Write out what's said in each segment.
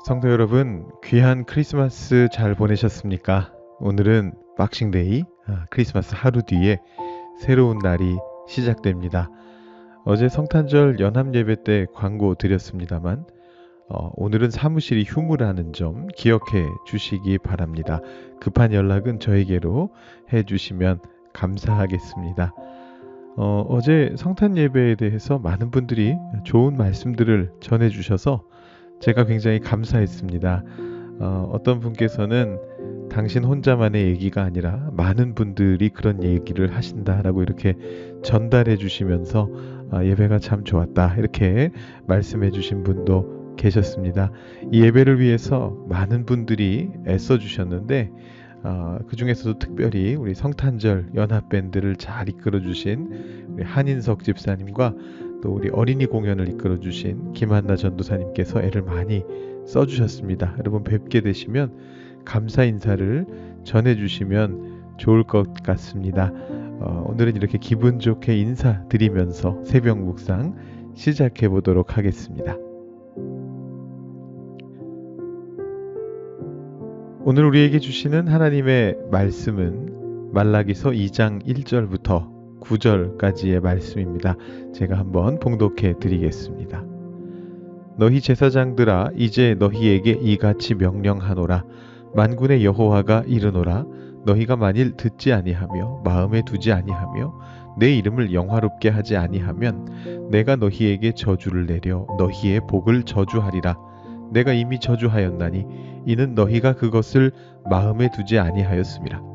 성도 여러분, 귀한 크리스마스 잘 보내셨습니까? 오늘은 박싱데이, 크리스마스 하루 뒤에 새로운 날이 시작됩니다. 어제 성탄절 연합 예배 때 광고 드렸습니다만, 오늘은 사무실이 휴무라는 점 기억해 주시기 바랍니다. 급한 연락은 저에게로 해 주시면 감사하겠습니다. 어제 성탄 예배에 대해서 많은 분들이 좋은 말씀들을 전해 주셔서 제가 굉장히 감사했습니다. 어떤 분께서는 당신 혼자만의 얘기가 아니라 많은 분들이 그런 얘기를 하신다라고 이렇게 전달해 주시면서 예배가 참 좋았다 이렇게 말씀해 주신 분도 계셨습니다. 이 예배를 위해서 많은 분들이 애써 주셨는데 그 중에서도 특별히 우리 성탄절 연합밴드를 잘 이끌어 주신 우리 한인석 집사님과 또 우리 어린이 공연을 이끌어 주신 김한나 전도사님께서 애를 많이 써주셨습니다. 여러분 뵙게 되시면 감사 인사를 전해주시면 좋을 것 같습니다. 오늘은 이렇게 기분 좋게 인사드리면서 새벽 묵상 시작해 보도록 하겠습니다. 오늘 우리에게 주시는 하나님의 말씀은 말라기서 2장 1절부터 9절까지의 말씀입니다. 제가 한번 봉독해 드리겠습니다. 너희 제사장들아 이제 너희에게 이같이 명령하노라. 만군의 여호와가 이르노라. 너희가 만일 듣지 아니하며 마음에 두지 아니하며 내 이름을 영화롭게 하지 아니하면 내가 너희에게 저주를 내려 너희의 복을 저주하리라. 내가 이미 저주하였나니 이는 너희가 그것을 마음에 두지 아니하였음이라.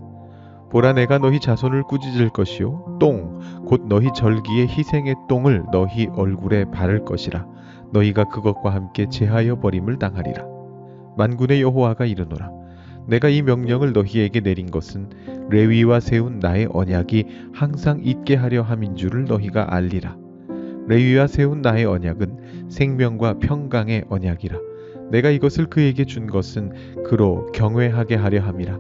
보라 내가 너희 자손을 꾸짖을 것이요 똥 곧 너희 절기의 희생의 똥을 너희 얼굴에 바를 것이라. 너희가 그것과 함께 제하여 버림을 당하리라. 만군의 여호와가 이르노라. 내가 이 명령을 너희에게 내린 것은 레위와 세운 나의 언약이 항상 있게 하려 함인 줄을 너희가 알리라. 레위와 세운 나의 언약은 생명과 평강의 언약이라. 내가 이것을 그에게 준 것은 그로 경외하게 하려 함이라.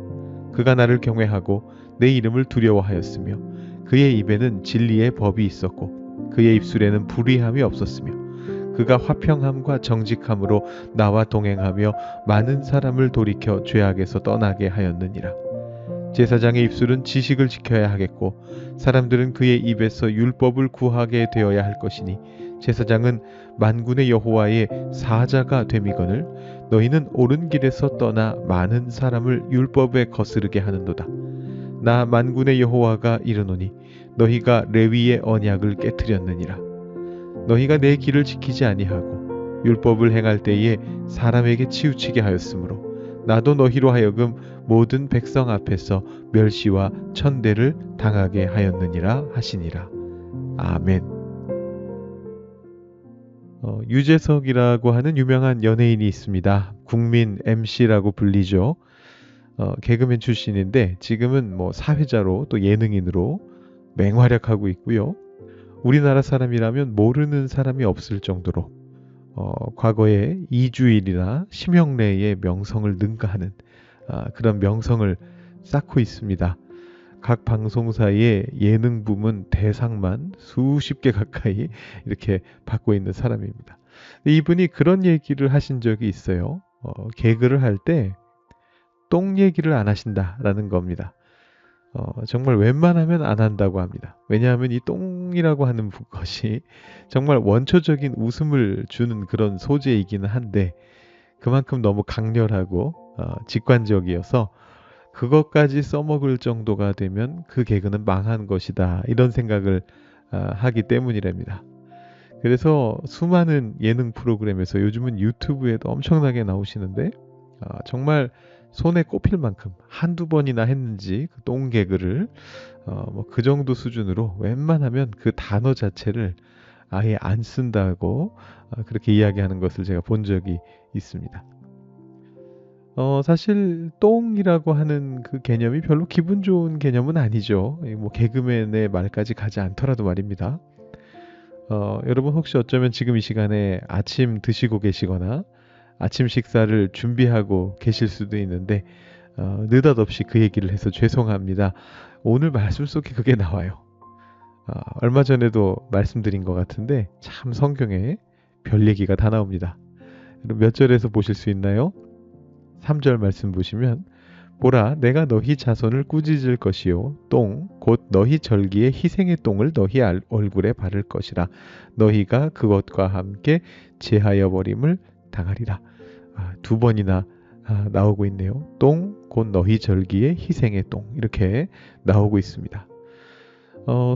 그가 나를 경외하고 내 이름을 두려워하였으며 그의 입에는 진리의 법이 있었고 그의 입술에는 불의함이 없었으며 그가 화평함과 정직함으로 나와 동행하며 많은 사람을 돌이켜 죄악에서 떠나게 하였느니라. 제사장의 입술은 지식을 지켜야 하겠고 사람들은 그의 입에서 율법을 구하게 되어야 할 것이니 제사장은 만군의 여호와의 사자가 됨이거늘 너희는 옳은 길에서 떠나 많은 사람을 율법에 거스르게 하는도다. 나 만군의 여호와가 이르노니 너희가 레위의 언약을 깨뜨렸느니라. 너희가 내 길을 지키지 아니하고 율법을 행할 때에 사람에게 치우치게 하였으므로 나도 너희로 하여금 모든 백성 앞에서 멸시와 천대를 당하게 하였느니라 하시니라. 아멘. 유재석이라고 하는 유명한 연예인이 있습니다. 국민 MC라고 불리죠. 개그맨 출신인데 지금은 뭐 사회자로 또 예능인으로 맹활약하고 있고요. 우리나라 사람이라면 모르는 사람이 없을 정도로 과거에 이주일이나 심형래의 명성을 능가하는 그런 명성을 쌓고 있습니다. 각 방송사의 예능 부문 대상만 수십 개 가까이 이렇게 받고 있는 사람입니다. 이분이 그런 얘기를 하신 적이 있어요. 개그를 할 때 똥 얘기를 안 하신다라는 겁니다. 정말 웬만하면 안 한다고 합니다. 왜냐하면 이 똥이라고 하는 것이 정말 원초적인 웃음을 주는 그런 소재이기는 한데 그만큼 너무 강렬하고 직관적이어서 그것까지 써먹을 정도가 되면 그 개그는 망한 것이다. 이런 생각을 하기 때문이랍니다. 그래서 수많은 예능 프로그램에서 요즘은 유튜브에도 엄청나게 나오시는데 정말 손에 꼽힐 만큼 한두 번이나 했는지 그 똥 개그를 뭐 그 정도 수준으로 웬만하면 그 단어 자체를 아예 안 쓴다고 그렇게 이야기하는 것을 제가 본 적이 있습니다. 사실 똥이라고 하는 그 개념이 별로 기분 좋은 개념은 아니죠. 뭐 개그맨의 말까지 가지 않더라도 말입니다. 여러분 혹시 어쩌면 지금 이 시간에 아침 드시고 계시거나 아침 식사를 준비하고 계실 수도 있는데 느닷없이 그 얘기를 해서 죄송합니다. 오늘 말씀 속에 그게 나와요. 얼마 전에도 말씀드린 것 같은데 참 성경에 별 얘기가 다 나옵니다. 몇 절에서 보실 수 있나요? 3절 말씀 보시면 보라 내가 너희 자손을 꾸짖을 것이요 똥 곧 너희 절기의 희생의 똥을 너희 얼굴에 바를 것이라 너희가 그것과 함께 제하여 버림을 당하리라. 두 번이나 나오고 있네요. 똥 곧 너희 절기의 희생의 똥 이렇게 나오고 있습니다.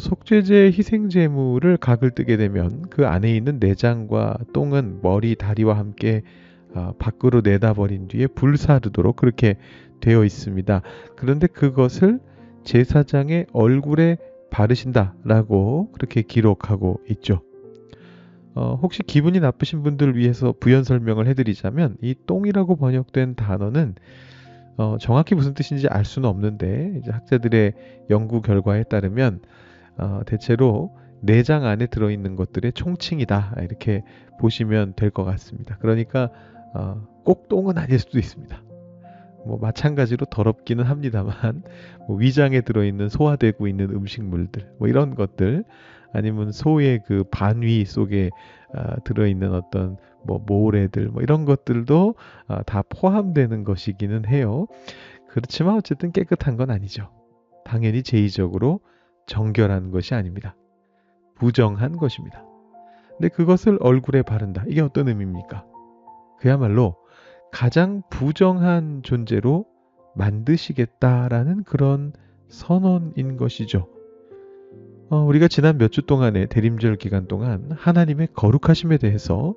속죄제 희생제물을 각을 뜨게 되면 그 안에 있는 내장과 똥은 머리 다리와 함께 밖으로 내다버린 뒤에 불사르도록 그렇게 되어 있습니다. 그런데 그것을 제사장의 얼굴에 바르신다라고 그렇게 기록하고 있죠. 혹시 기분이 나쁘신 분들을 위해서 부연 설명을 해드리자면 이 똥이라고 번역된 단어는 정확히 무슨 뜻인지 알 수는 없는데 이제 학자들의 연구 결과에 따르면 대체로 내장 안에 들어있는 것들의 총칭이다 이렇게 보시면 될 것 같습니다. 그러니까 꼭 똥은 아닐 수도 있습니다. 뭐 마찬가지로 더럽기는 합니다만 뭐 위장에 들어있는 소화되고 있는 음식물들 뭐 이런 것들 아니면 소의 그 반위 속에 들어있는 어떤 뭐 모래들 뭐 이런 것들도 다 포함되는 것이기는 해요. 그렇지만 어쨌든 깨끗한 건 아니죠. 당연히 제의적으로 정결한 것이 아닙니다. 부정한 것입니다. 근데 그것을 얼굴에 바른다. 이게 어떤 의미입니까? 그야말로 가장 부정한 존재로 만드시겠다라는 그런 선언인 것이죠. 우리가 지난 몇 주 동안의 대림절 기간 동안 하나님의 거룩하심에 대해서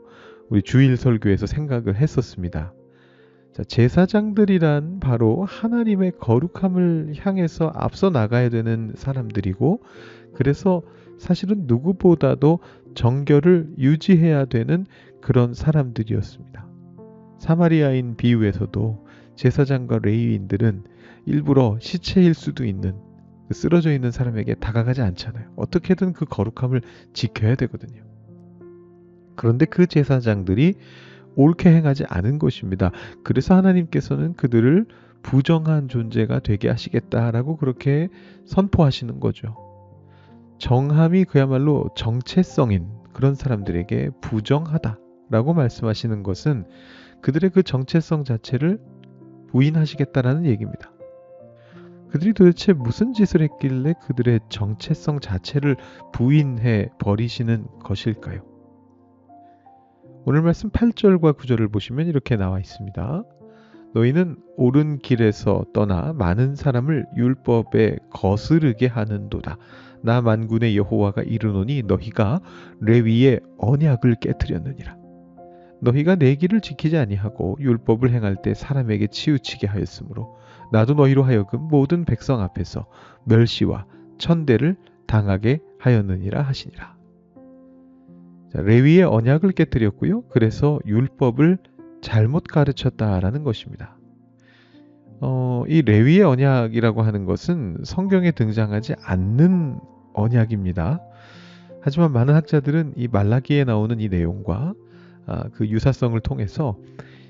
우리 주일 설교에서 생각을 했었습니다. 자, 제사장들이란 바로 하나님의 거룩함을 향해서 앞서 나가야 되는 사람들이고 그래서 사실은 누구보다도 정결을 유지해야 되는 그런 사람들이었습니다. 사마리아인 비유에서도 제사장과 레위인들은 일부러 시체일 수도 있는 쓰러져 있는 사람에게 다가가지 않잖아요. 어떻게든 그 거룩함을 지켜야 되거든요. 그런데 그 제사장들이 옳게 행하지 않은 것입니다. 그래서 하나님께서는 그들을 부정한 존재가 되게 하시겠다라고 그렇게 선포하시는 거죠. 정함이 그야말로 정체성인 그런 사람들에게 부정하다라고 말씀하시는 것은 그들의 그 정체성 자체를 부인하시겠다라는 얘기입니다. 그들이 도대체 무슨 짓을 했길래 그들의 정체성 자체를 부인해 버리시는 것일까요? 오늘 말씀 8절과 9절을 보시면 이렇게 나와 있습니다. 너희는 옳은 길에서 떠나 많은 사람을 율법에 거스르게 하는도다. 나 만군의 여호와가 이르노니 너희가 레위의 언약을 깨뜨렸느니라. 너희가 내 길을 지키지 아니하고 율법을 행할 때 사람에게 치우치게 하였으므로 나도 너희로 하여금 모든 백성 앞에서 멸시와 천대를 당하게 하였느니라 하시니라. 자, 레위의 언약을 깨뜨렸고요. 그래서 율법을 잘못 가르쳤다라는 것입니다. 이 레위의 언약이라고 하는 것은 성경에 등장하지 않는 언약입니다. 하지만 많은 학자들은 이 말라기에 나오는 이 내용과 그 유사성을 통해서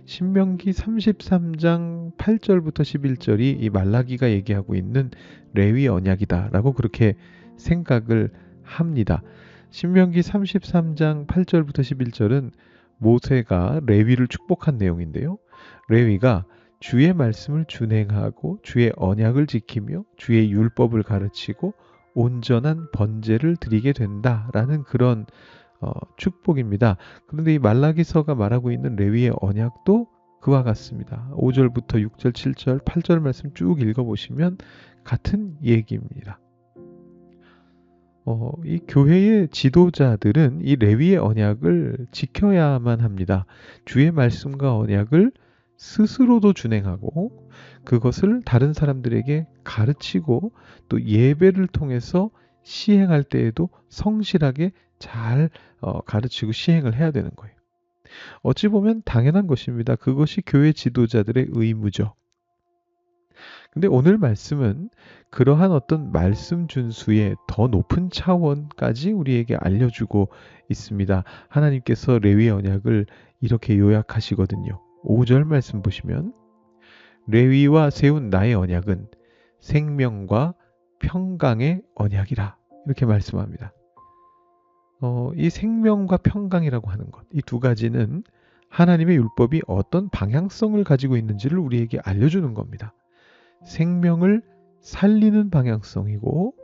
신명기 33장 8절부터 11절이 이 말라기가 얘기하고 있는 레위 언약이다라고 그렇게 생각을 합니다. 신명기 33장 8절부터 11절은 모세가 레위를 축복한 내용인데요. 레위가 주의 말씀을 준행하고 주의 언약을 지키며 주의 율법을 가르치고 온전한 번제를 드리게 된다라는 그런 축복입니다. 그런데 이 말라기서가 말하고 있는 레위의 언약도 그와 같습니다. 5절부터 6절, 7절, 8절 말씀 쭉 읽어보시면 같은 얘기입니다. 이 교회의 지도자들은 이 레위의 언약을 지켜야만 합니다. 주의 말씀과 언약을 스스로도 준행하고 그것을 다른 사람들에게 가르치고 또 예배를 통해서 시행할 때에도 성실하게 잘 가르치고 시행을 해야 되는 거예요. 어찌 보면 당연한 것입니다. 그것이 교회 지도자들의 의무죠. 근데 오늘 말씀은 그러한 어떤 말씀 준수의 더 높은 차원까지 우리에게 알려주고 있습니다. 하나님께서 레위의 언약을 이렇게 요약하시거든요. 5절 말씀 보시면 레위와 세운 나의 언약은 생명과 평강의 언약이라 이렇게 말씀합니다. 이 생명과 평강이라고 하는 것, 이 두 가지는 하나님의 율법이 어떤 방향성을 가지고 있는지를 우리에게 알려주는 겁니다. 생명을 살리는 방향성이고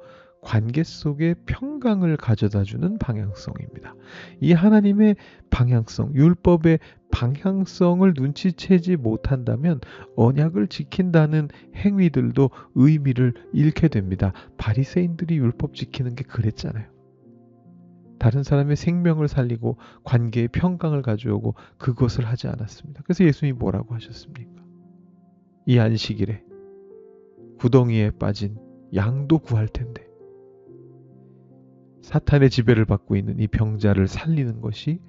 관계 속에 평강을 가져다주는 방향성입니다. 이 하나님의 방향성, 율법의 방향성을 눈치채지 못한다면 언약을 지킨다는 행위들도 의미를 잃게 됩니다. 바리새인들이 율법 지키는 게 그랬잖아요. 다른 사람의 생명을 살리고 관계의 평강을 가져오고 그것을 하지 않았습니다. 그래서 예수님이 뭐라고 하셨습니까? 이 안식일에 구덩이에 빠진 양도 구할 텐데 사탄의 지배를 받고 있는 이 병자를 살리는 것이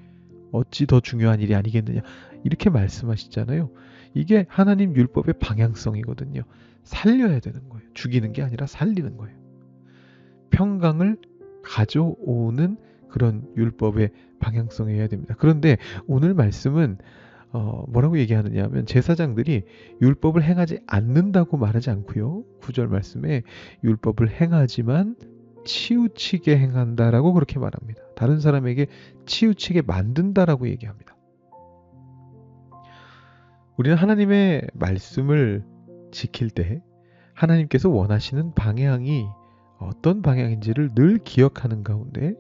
어찌 더 중요한 일이 아니겠느냐, 이렇게 말씀하시잖아요. 이게 하나님 율법의 방향성이거든요. 살려야 되는 거예요. 죽이는 게 아니라 살리는 거예요. 평강을 가져오는 그런 율법의 방향성이어야 됩니다. 그런데 오늘 말씀은 뭐라고 얘기하느냐 하면 제사장들이 율법을 행하지 않는다고 말하지 않고요. 9절 말씀에 율법을 행하지만 치우치게 행한다라고 그렇게 말합니다. 다른 사람에게 치우치게 만든다라고 얘기합니다. 우리는 하나님의 말씀을 지킬 때 하나님께서 원하시는 방향이 어떤 방향인지를 늘 기억하는 가운데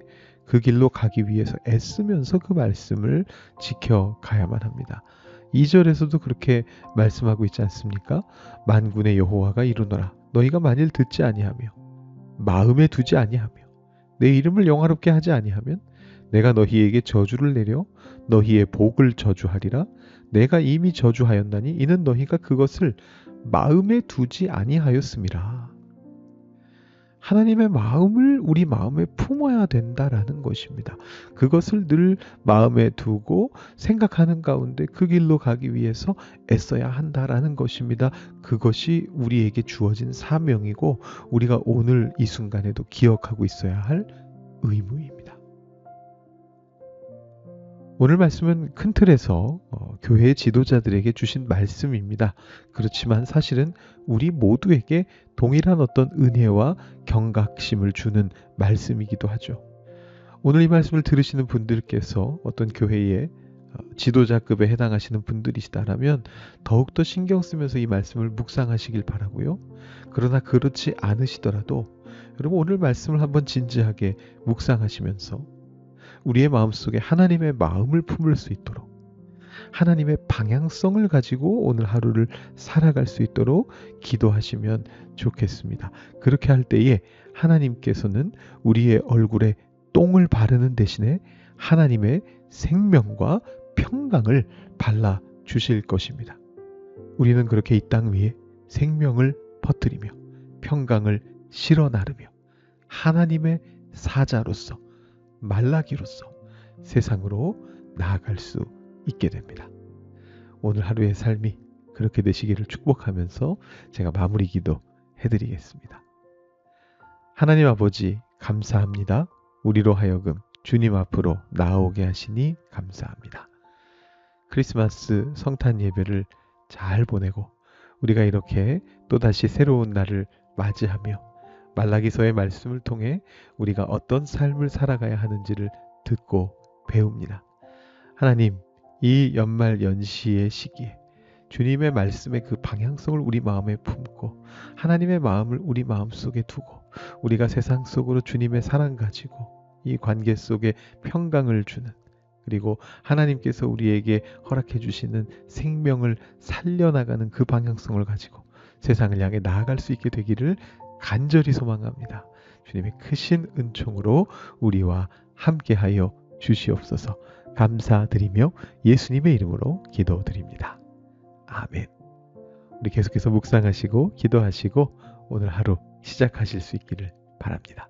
그 길로 가기 위해서 애쓰면서 그 말씀을 지켜가야만 합니다. 2절에서도 그렇게 말씀하고 있지 않습니까? 만군의 여호와가 이르노라 너희가 만일 듣지 아니하며 마음에 두지 아니하며 내 이름을 영화롭게 하지 아니하면 내가 너희에게 저주를 내려 너희의 복을 저주하리라. 내가 이미 저주하였나니 이는 너희가 그것을 마음에 두지 아니하였음이라. 하나님의 마음을 우리 마음에 품어야 된다라는 것입니다. 그것을 늘 마음에 두고 생각하는 가운데 그 길로 가기 위해서 애써야 한다라는 것입니다. 그것이 우리에게 주어진 사명이고 우리가 오늘 이 순간에도 기억하고 있어야 할 의무입니다. 오늘 말씀은 큰 틀에서 교회의 지도자들에게 주신 말씀입니다. 그렇지만 사실은 우리 모두에게 동일한 어떤 은혜와 경각심을 주는 말씀이기도 하죠. 오늘 이 말씀을 들으시는 분들께서 어떤 교회의 지도자급에 해당하시는 분들이시다라면 더욱더 신경 쓰면서 이 말씀을 묵상하시길 바라고요. 그러나 그렇지 않으시더라도 여러분 오늘 말씀을 한번 진지하게 묵상하시면서 우리의 마음속에 하나님의 마음을 품을 수 있도록 하나님의 방향성을 가지고 오늘 하루를 살아갈 수 있도록 기도하시면 좋겠습니다. 그렇게 할 때에 하나님께서는 우리의 얼굴에 똥을 바르는 대신에 하나님의 생명과 평강을 발라 주실 것입니다. 우리는 그렇게 이 땅 위에 생명을 퍼뜨리며 평강을 실어 나르며 하나님의 사자로서 말라기로서 세상으로 나아갈 수 있게 됩니다. 오늘 하루의 삶이 그렇게 되시기를 축복하면서 제가 마무리 기도 해드리겠습니다. 하나님 아버지 감사합니다. 우리로 하여금 주님 앞으로 나아오게 하시니 감사합니다. 크리스마스 성탄 예배를 잘 보내고 우리가 이렇게 또다시 새로운 날을 맞이하며 말라기서의 말씀을 통해 우리가 어떤 삶을 살아가야 하는지를 듣고 배웁니다. 하나님, 이 연말 연시의 시기에 주님의 말씀의 그 방향성을 우리 마음에 품고 하나님의 마음을 우리 마음속에 두고 우리가 세상 속으로 주님의 사랑 가지고 이 관계 속에 평강을 주는 그리고 하나님께서 우리에게 허락해 주시는 생명을 살려나가는 그 방향성을 가지고 세상을 향해 나아갈 수 있게 되기를 간절히 소망합니다. 주님의 크신 은총으로 우리와 함께하여 주시옵소서. 감사드리며 예수님의 이름으로 기도드립니다. 아멘. 우리 계속해서 묵상하시고 기도하시고 오늘 하루 시작하실 수 있기를 바랍니다.